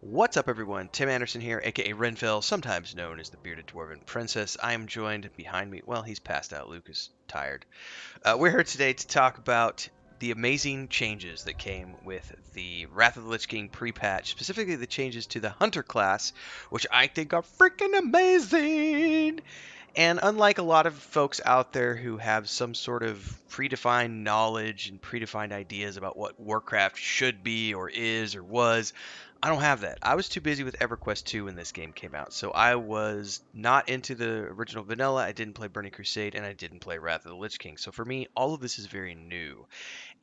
What's up, everyone? Tim Anderson here, aka Renfell, sometimes known as the Bearded Dwarven Princess. I am joined behind me. Well, he's passed out. Luke is tired. We're here today to talk about the amazing changes that came with the Wrath of the Lich King pre-patch, specifically the changes to the Hunter class, which I think are freaking amazing. And unlike a lot of folks out there who have some sort of predefined knowledge and predefined ideas about what Warcraft should be or is or was, I don't have that. I was too busy with EverQuest 2 when this game came out, so I was not into the original vanilla. I didn't play Burning Crusade, and I didn't play Wrath of the Lich King. So for me, all of this is very new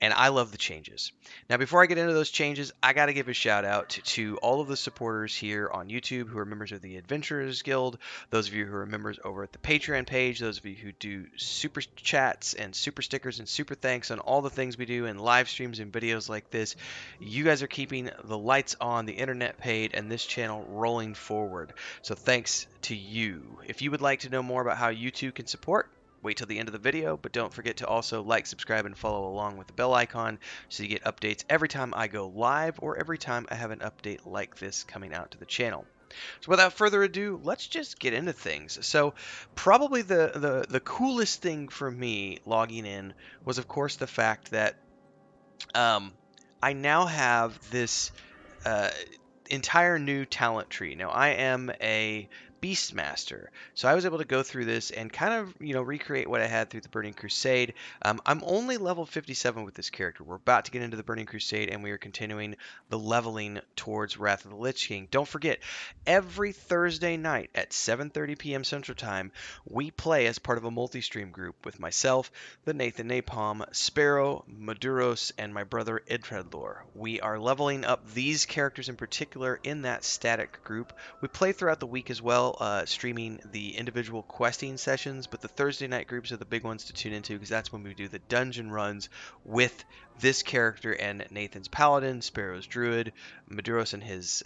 and I love the changes. Now, before I get into those changes, I got to give a shout out to all of the supporters here on YouTube who are members of the Adventurers Guild, those of you who are members over at the Patreon page, those of you who do super chats and super stickers and super thanks on all the things we do and live streams and videos like this. You guys are keeping the lights on, the internet paid, and this channel rolling forward. So thanks to you. If you would like to know more about how you too can support, wait till the end of the video, but don't forget to also like, subscribe, and follow along with the bell icon so you get updates every time I go live or every time I have an update like this coming out to the channel. So without further ado, let's just get into things. So probably the coolest thing for me logging in was, of course, the fact that um, I now have this uh, entire new talent tree. Now I am a Beastmaster, so I was able to go through this and kind of recreate what I had through the Burning Crusade. I'm only level 57 with this character. We're about to get into the Burning Crusade, and we are continuing the leveling towards Wrath of the Lich King. Don't forget, every Thursday night at 7:30 p.m. Central Time, we play as part of a multi-stream group with myself, the Nathan Napalm, Sparoh, Maduros, and my brother Idhradlor. We are leveling up these characters in particular in that static group. We play throughout the week as well, streaming the individual questing sessions, but the Thursday night groups are the big ones to tune into because that's when we do the dungeon runs with this character and Nathan's Paladin, Sparoh's Druid, Maduros and his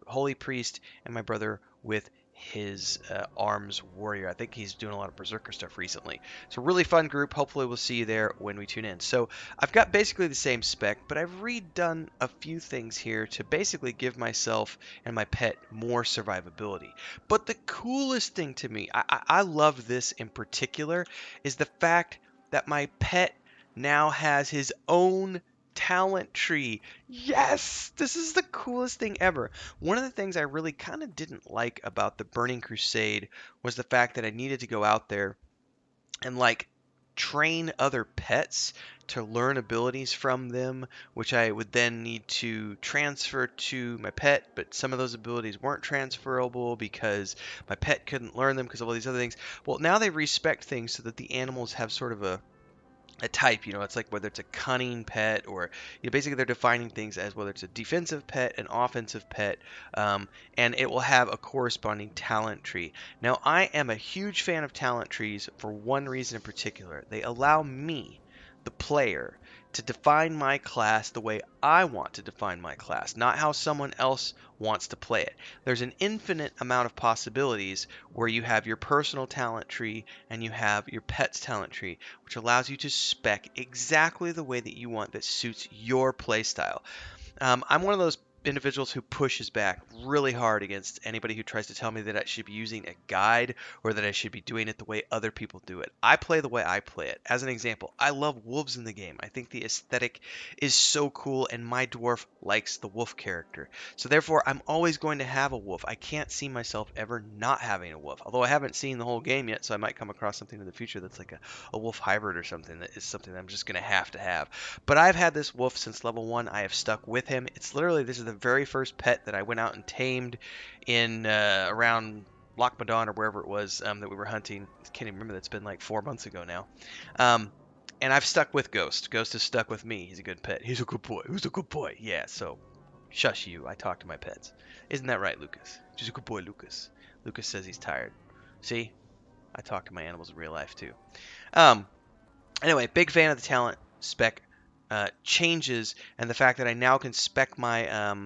Holy Priest, and my brother with his arms warrior. I think he's doing a lot of berserker stuff recently. It's a really fun group. Hopefully we'll see you there when we tune in. So I've got basically the same spec, but I've redone a few things here to basically give myself and my pet more survivability. But the coolest thing to me, I love this in particular, is the fact that my pet now has his own talent tree. Yes, this is the coolest thing ever. One of the things I really kind of didn't like about the Burning Crusade was the fact that I needed to go out there and train other pets to learn abilities from them, which I would then need to transfer to my pet, but some of those abilities weren't transferable because my pet couldn't learn them because of all these other things. Well, now they respect things so that the animals have sort of a type. It's like whether it's a cunning pet or basically they're defining things as whether it's a defensive pet, an offensive pet, and it will have a corresponding talent tree. Now I am a huge fan of talent trees for one reason in particular. They allow me, the player, to define my class the way I want to define my class, not how someone else wants to play it. There's an infinite amount of possibilities where you have your personal talent tree and you have your pet's talent tree, which allows you to spec exactly the way that you want that suits your playstyle. I'm one of those individuals who pushes back really hard against anybody who tries to tell me that I should be using a guide or that I should be doing it the way other people do it. I play the way I play it. As an example, I love wolves in the game. I think the aesthetic is so cool, and my dwarf likes the wolf character. So therefore, I'm always going to have a wolf. I can't see myself ever not having a wolf. Although I haven't seen the whole game yet, so I might come across something in the future that's like a wolf hybrid or something that is something that I'm just going to have. But I've had this wolf since level 1. I have stuck with him. This is the very first pet that I went out and tamed in around Loch Madon or wherever it was that we were hunting. I can't even remember. That's been like 4 months ago now. And I've stuck with Ghost. Ghost has stuck with me. He's a good pet. He's a good boy. Who's a good boy? Yeah, so shush you. I talk to my pets. Isn't that right, Lucas? He's a good boy, Lucas. Lucas says he's tired. See? I talk to my animals in real life, too. Anyway, big fan of the talent spec changes and the fact that I now can spec my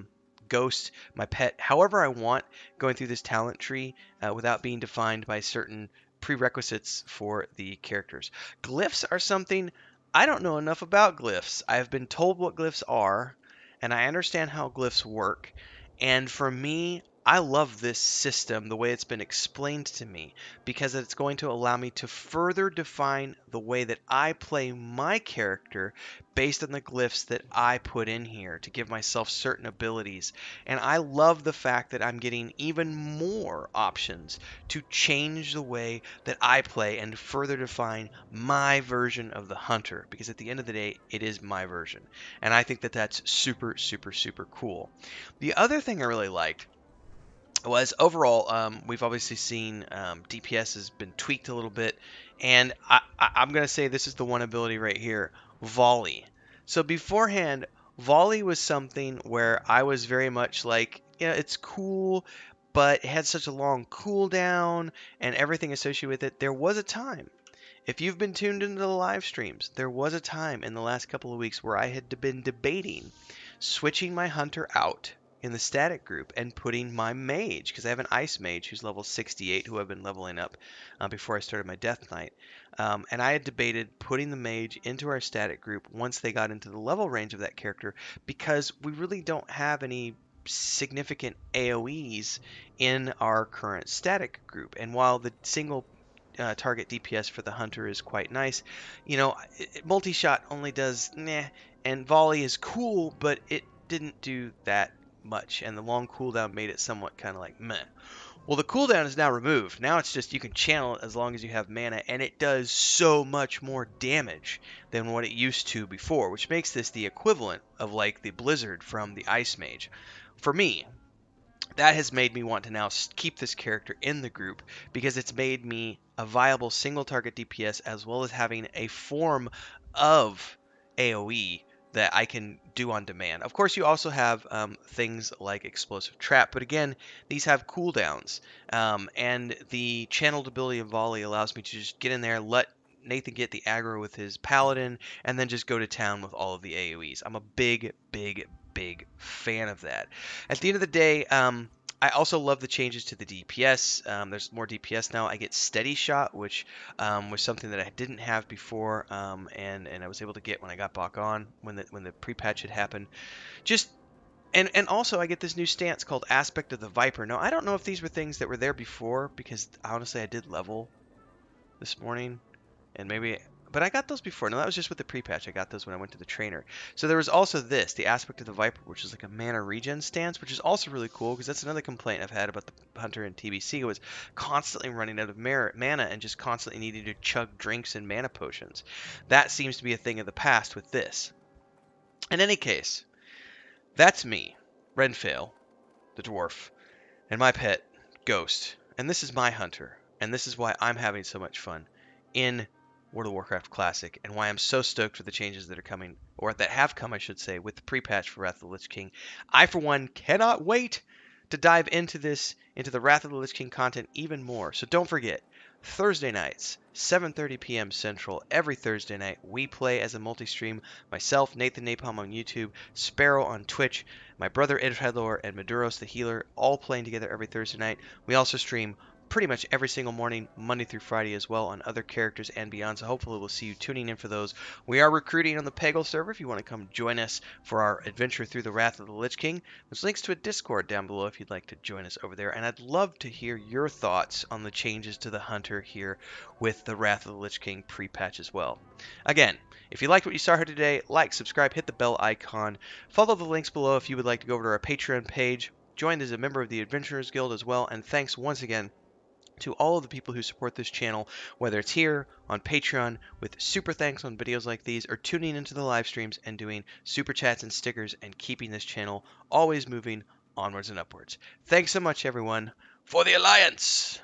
ghost, my pet, however I want, going through this talent tree without being defined by certain prerequisites for the characters. Glyphs are something I don't know enough about. Glyphs. I've been told what glyphs are, and I understand how glyphs work. And for me, I love this system, the way it's been explained to me, because it's going to allow me to further define the way that I play my character based on the glyphs that I put in here to give myself certain abilities. And I love the fact that I'm getting even more options to change the way that I play and further define my version of the hunter, because at the end of the day, it is my version. And I think that that's super, super, super cool. The other thing I really liked was overall, we've obviously seen DPS has been tweaked a little bit, and I'm going to say this is the one ability right here, volley. So beforehand, volley was something where I was very much like, yeah, it's cool, but it had such a long cooldown and everything associated with it. There was a time, if you've been tuned into the live streams, there was a time in the last couple of weeks where I had been debating switching my hunter out in the static group and putting my mage, because I have an ice mage who's level 68 who I've been leveling up before I started my death knight. And I had debated putting the mage into our static group once they got into the level range of that character, because we really don't have any significant AoEs in our current static group. And while the single target DPS for the hunter is quite nice, multi-shot only does meh, and volley is cool, but it didn't do that much, and the long cooldown made it somewhat kind of like meh. Well, the cooldown is now removed. Now it's just you can channel it as long as you have mana, and it does so much more damage than what it used to before, which makes this the equivalent of like the Blizzard from the Ice Mage. For me, that has made me want to now keep this character in the group, because it's made me a viable single target DPS as well as having a form of AoE that I can do on demand. Of course, you also have things like Explosive Trap, but again, these have cooldowns. And the channeled ability of Volley allows me to just get in there, let Nathan get the aggro with his Paladin, and then just go to town with all of the AoEs. I'm a big, big, big fan of that. At the end of the day, I also love the changes to the DPS. There's more DPS now. I get Steady Shot, which was something that I didn't have before, and I was able to get when I got back on when the pre-patch had happened. Just and also I get this new stance called Aspect of the Viper. Now I don't know if these were things that were there before, because honestly I did level this morning, and maybe, but I got those before. No, that was just with the pre-patch. I got those when I went to the trainer. So there was also this, the Aspect of the Viper, which is like a mana regen stance, which is also really cool, because that's another complaint I've had about the hunter in TBC, was constantly running out of mana and just constantly needing to chug drinks and mana potions. That seems to be a thing of the past with this. In any case, that's me, Renfail, the dwarf, and my pet, Ghost. And this is my hunter, and this is why I'm having so much fun in World of Warcraft Classic, and why I'm so stoked for the changes that are coming, or that have come, I should say, with the pre-patch for Wrath of the Lich King. I, for one, cannot wait to dive into the Wrath of the Lich King content even more. So don't forget, Thursday nights, 7:30 p.m. Central, every Thursday night, we play as a multi-stream. Myself, Nathan Napalm on YouTube, Sparoh on Twitch, my brother Idhradlor, and Maduros the Healer, all playing together every Thursday night. We also stream pretty much every single morning, Monday through Friday as well, on other characters and beyond. So hopefully we'll see you tuning in for those. We are recruiting on the Peggle server if you want to come join us for our adventure through the Wrath of the Lich King. There's links to a Discord down below if you'd like to join us over there. And I'd love to hear your thoughts on the changes to the Hunter here with the Wrath of the Lich King pre-patch as well. Again, if you liked what you saw here today, like, subscribe, hit the bell icon, follow the links below if you would like to go over to our Patreon page, join as a member of the Adventurers Guild as well, and thanks once again to all of the people who support this channel, whether it's here on Patreon with super thanks on videos like these, or tuning into the live streams and doing super chats and stickers and keeping this channel always moving onwards and upwards. Thanks so much, everyone, for the Alliance!